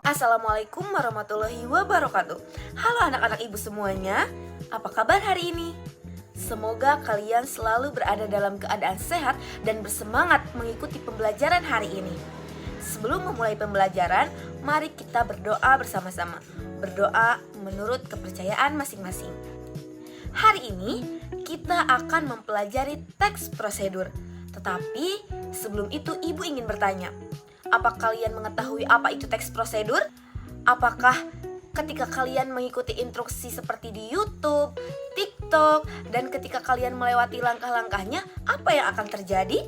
Assalamualaikum warahmatullahi wabarakatuh. Halo anak-anak ibu semuanya, apa kabar hari ini? Semoga kalian selalu berada dalam keadaan sehat dan bersemangat mengikuti pembelajaran hari ini. Sebelum memulai pembelajaran, mari kita berdoa bersama-sama. Berdoa menurut kepercayaan masing-masing. Hari ini kita akan mempelajari teks prosedur. Tetapi sebelum itu ibu ingin bertanya, apa kalian mengetahui apa itu teks prosedur? Apakah ketika kalian mengikuti instruksi seperti di YouTube, TikTok, dan ketika kalian melewati langkah-langkahnya, apa yang akan terjadi?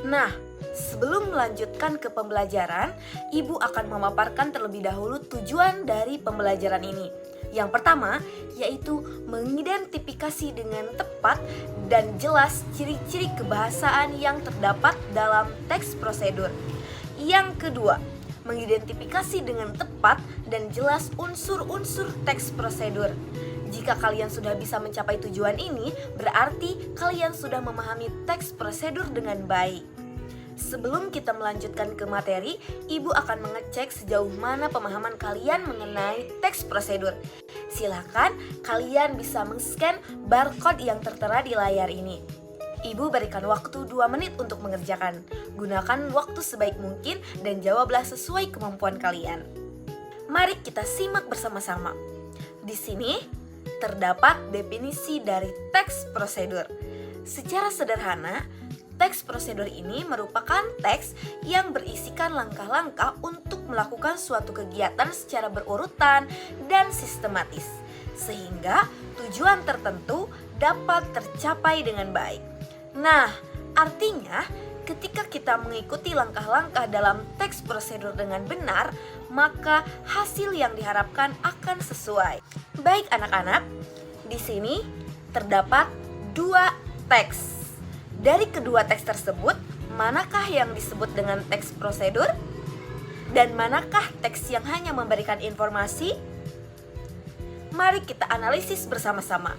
Nah, sebelum melanjutkan ke pembelajaran, ibu akan memaparkan terlebih dahulu tujuan dari pembelajaran ini. Yang pertama, yaitu mengidentifikasi dengan tepat dan jelas ciri-ciri kebahasaan yang terdapat dalam teks prosedur. Yang kedua, mengidentifikasi dengan tepat dan jelas unsur-unsur teks prosedur. Jika kalian sudah bisa mencapai tujuan ini, berarti kalian sudah memahami teks prosedur dengan baik. Sebelum kita melanjutkan ke materi, ibu akan mengecek sejauh mana pemahaman kalian mengenai teks prosedur. Silakan kalian bisa men-scan barcode yang tertera di layar ini. Ibu berikan waktu 2 menit untuk mengerjakan. Gunakan waktu sebaik mungkin dan jawablah sesuai kemampuan kalian. Mari kita simak bersama-sama. Di sini terdapat definisi dari teks prosedur. Secara sederhana, teks prosedur ini merupakan teks yang berisikan langkah-langkah untuk melakukan suatu kegiatan secara berurutan dan sistematis, sehingga tujuan tertentu dapat tercapai dengan baik. Nah, artinya ketika kita mengikuti langkah-langkah dalam teks prosedur dengan benar, maka hasil yang diharapkan akan sesuai. Baik anak-anak, di sini terdapat 2 teks. Dari kedua teks tersebut, manakah yang disebut dengan teks prosedur? Dan manakah teks yang hanya memberikan informasi? Mari kita analisis bersama-sama.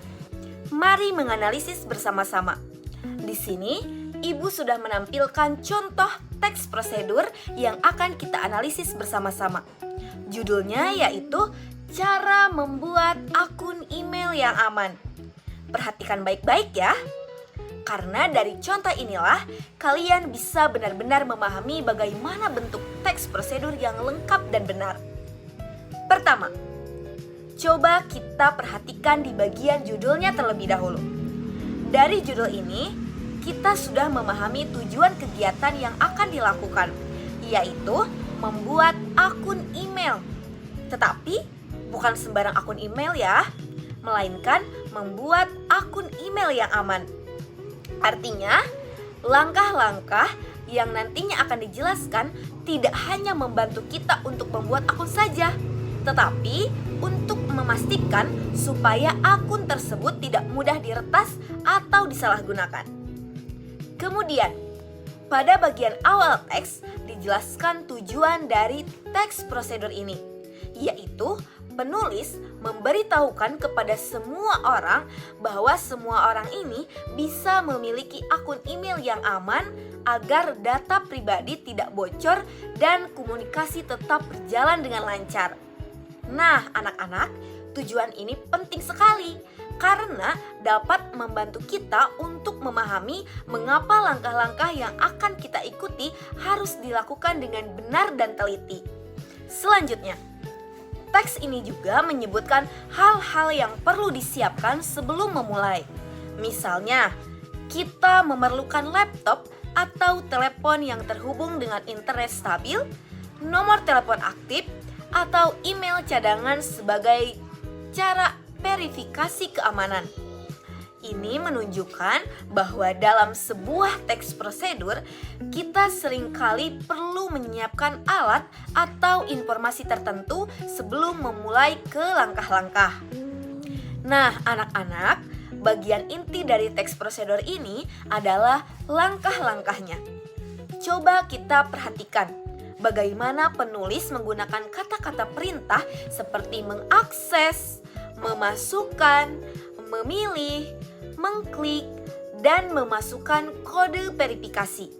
Mari menganalisis bersama-sama. Di sini, ibu sudah menampilkan contoh teks prosedur yang akan kita analisis bersama-sama. Judulnya yaitu cara membuat akun email yang aman. Perhatikan baik-baik ya. Karena dari contoh inilah kalian bisa benar-benar memahami bagaimana bentuk teks prosedur yang lengkap dan benar. Pertama, coba kita perhatikan di bagian judulnya terlebih dahulu. Dari judul ini, kita sudah memahami tujuan kegiatan yang akan dilakukan, yaitu membuat akun email. Tetapi bukan sembarang akun email ya, melainkan membuat akun email yang aman. Artinya, langkah-langkah yang nantinya akan dijelaskan tidak hanya membantu kita untuk membuat akun saja, tetapi untuk memastikan supaya akun tersebut tidak mudah diretas atau disalahgunakan. Kemudian, pada bagian awal teks dijelaskan tujuan dari teks prosedur ini, yaitu penulis memberitahukan kepada semua orang bahwa semua orang ini bisa memiliki akun email yang aman agar data pribadi tidak bocor dan komunikasi tetap berjalan dengan lancar. Nah, anak-anak, tujuan ini penting sekali karena dapat membantu kita untuk memahami mengapa langkah-langkah yang akan kita ikuti harus dilakukan dengan benar dan teliti. Selanjutnya, teks ini juga menyebutkan hal-hal yang perlu disiapkan sebelum memulai. Misalnya, kita memerlukan laptop atau telepon yang terhubung dengan internet stabil, nomor telepon aktif, atau email cadangan sebagai cara verifikasi keamanan. Ini menunjukkan bahwa dalam sebuah teks prosedur, kita seringkali perlu menyiapkan alat atau informasi tertentu sebelum memulai ke langkah-langkah. Nah, anak-anak, bagian inti dari teks prosedur ini adalah langkah-langkahnya. Coba kita perhatikan bagaimana penulis menggunakan kata-kata perintah seperti mengakses, memasukkan, memilih, mengklik, dan memasukkan kode verifikasi.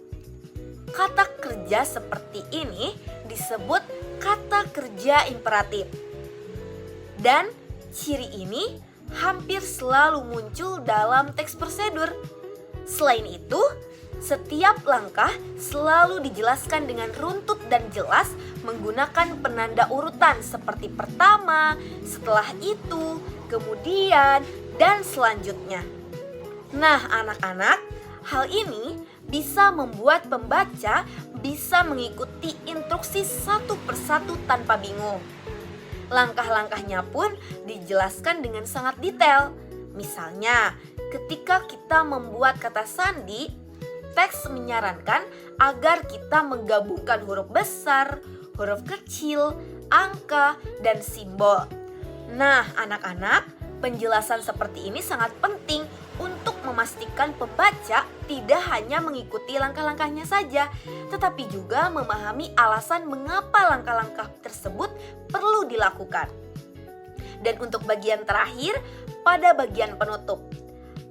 Kata kerja seperti ini disebut kata kerja imperatif. Dan ciri ini hampir selalu muncul dalam teks prosedur. Selain itu, setiap langkah selalu dijelaskan dengan runtut dan jelas menggunakan penanda urutan seperti pertama, setelah itu, kemudian, dan selanjutnya. Nah, anak-anak, hal ini bisa membuat pembaca bisa mengikuti instruksi satu persatu tanpa bingung. Langkah-langkahnya pun dijelaskan dengan sangat detail. Misalnya, ketika kita membuat kata sandi, teks menyarankan agar kita menggabungkan huruf besar, huruf kecil, angka, dan simbol. Nah, anak-anak, penjelasan seperti ini sangat penting untuk memastikan pembaca tidak hanya mengikuti langkah-langkahnya saja, tetapi juga memahami alasan mengapa langkah-langkah tersebut perlu dilakukan. Dan untuk bagian terakhir, pada bagian penutup,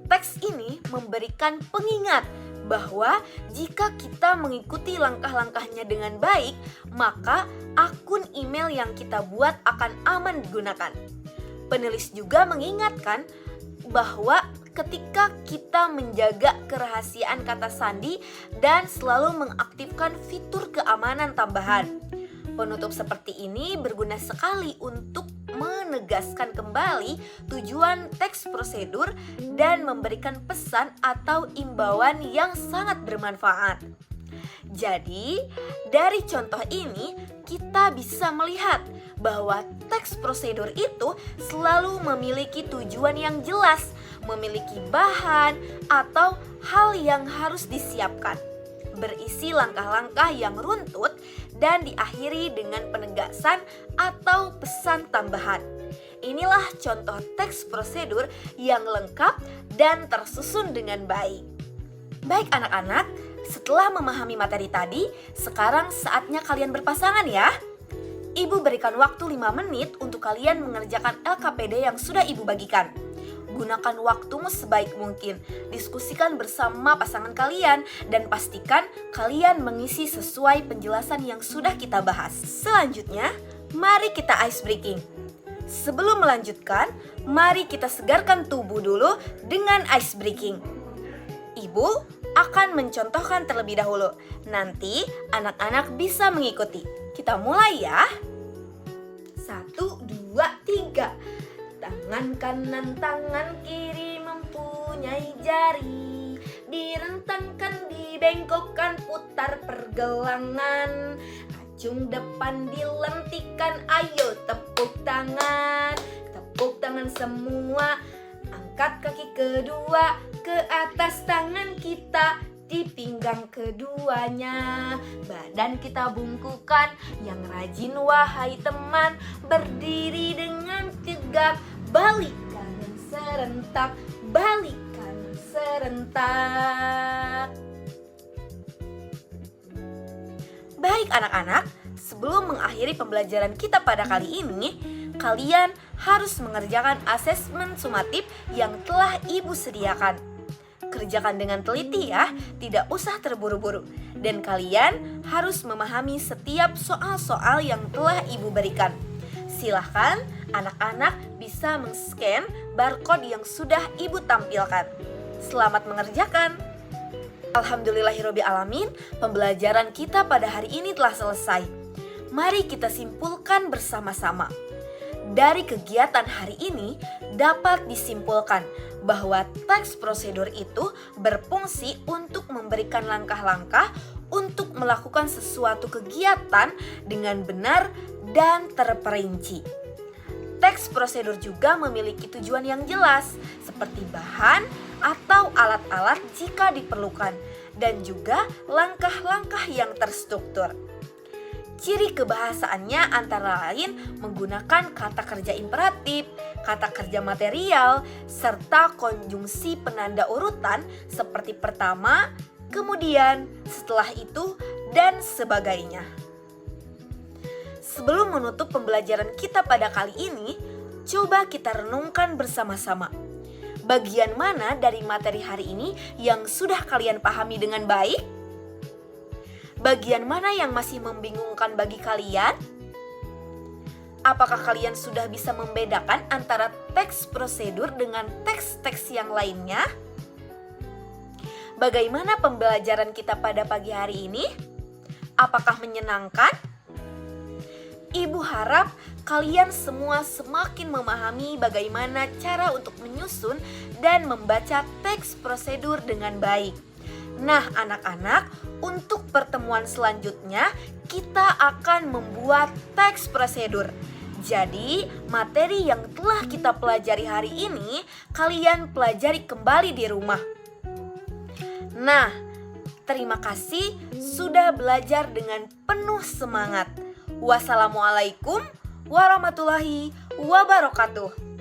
teks ini memberikan pengingat bahwa jika kita mengikuti langkah-langkahnya dengan baik, maka akun email yang kita buat akan aman digunakan. Penulis juga mengingatkan bahwa ketika kita menjaga kerahasiaan kata sandi dan selalu mengaktifkan fitur keamanan tambahan. Penutup seperti ini berguna sekali untuk menegaskan kembali tujuan teks prosedur dan memberikan pesan atau imbauan yang sangat bermanfaat. Jadi, dari contoh ini kita bisa melihat bahwa teks prosedur itu selalu memiliki tujuan yang jelas, memiliki bahan atau hal yang harus disiapkan, berisi langkah-langkah yang runtut dan diakhiri dengan penegasan atau pesan tambahan. Inilah contoh teks prosedur yang lengkap dan tersusun dengan baik. Baik anak-anak, setelah memahami materi tadi, sekarang saatnya kalian berpasangan ya. Ibu berikan waktu 5 menit untuk kalian mengerjakan LKPD yang sudah Ibu bagikan. Gunakan waktumu sebaik mungkin, diskusikan bersama pasangan kalian, dan pastikan kalian mengisi sesuai penjelasan yang sudah kita bahas. Selanjutnya, mari kita ice breaking. Sebelum melanjutkan, mari kita segarkan tubuh dulu dengan ice breaking. Ibu akan mencontohkan terlebih dahulu. Nanti anak-anak bisa mengikuti. Kita mulai ya. 1, 2, 3. Tangan kanan, tangan kiri mempunyai jari. Direntangkan, dibengkokkan, putar pergelangan. Acung depan dilentikan, ayo tepuk tangan. Tepuk tangan semua. Angkat kaki kedua ke atas tangan kita di pinggang keduanya. Badan kita bungkukan, yang rajin wahai teman. Berdiri dengan tegak, balik kanan serentak, balik kanan serentak. Baik anak-anak, sebelum mengakhiri pembelajaran kita pada kali ini, kalian harus mengerjakan asesmen sumatif yang telah Ibu sediakan. Kerjakan dengan teliti ya, tidak usah terburu-buru. Dan kalian harus memahami setiap soal-soal yang telah Ibu berikan. Silahkan anak-anak bisa men-scan barcode yang sudah Ibu tampilkan. Selamat mengerjakan. Alhamdulillahirobbilalamin, pembelajaran kita pada hari ini telah selesai. Mari kita simpulkan bersama-sama. Dari kegiatan hari ini dapat disimpulkan bahwa teks prosedur itu berfungsi untuk memberikan langkah-langkah untuk melakukan sesuatu kegiatan dengan benar dan terperinci. Teks prosedur juga memiliki tujuan yang jelas, seperti bahan atau alat-alat jika diperlukan, dan juga langkah-langkah yang terstruktur. Ciri kebahasaannya antara lain menggunakan kata kerja imperatif, kata kerja material, serta konjungsi penanda urutan seperti pertama, kemudian, setelah itu, dan sebagainya. Sebelum menutup pembelajaran kita pada kali ini, coba kita renungkan bersama-sama. Bagian mana dari materi hari ini yang sudah kalian pahami dengan baik? Bagian mana yang masih membingungkan bagi kalian? Apakah kalian sudah bisa membedakan antara teks prosedur dengan teks-teks yang lainnya? Bagaimana pembelajaran kita pada pagi hari ini? Apakah menyenangkan? Ibu harap kalian semua semakin memahami bagaimana cara untuk menyusun dan membaca teks prosedur dengan baik. Nah, anak-anak, untuk pertemuan selanjutnya kita akan membuat teks prosedur. Jadi, materi yang telah kita pelajari hari ini kalian pelajari kembali di rumah. Nah, terima kasih sudah belajar dengan penuh semangat. Wassalamualaikum warahmatullahi wabarakatuh.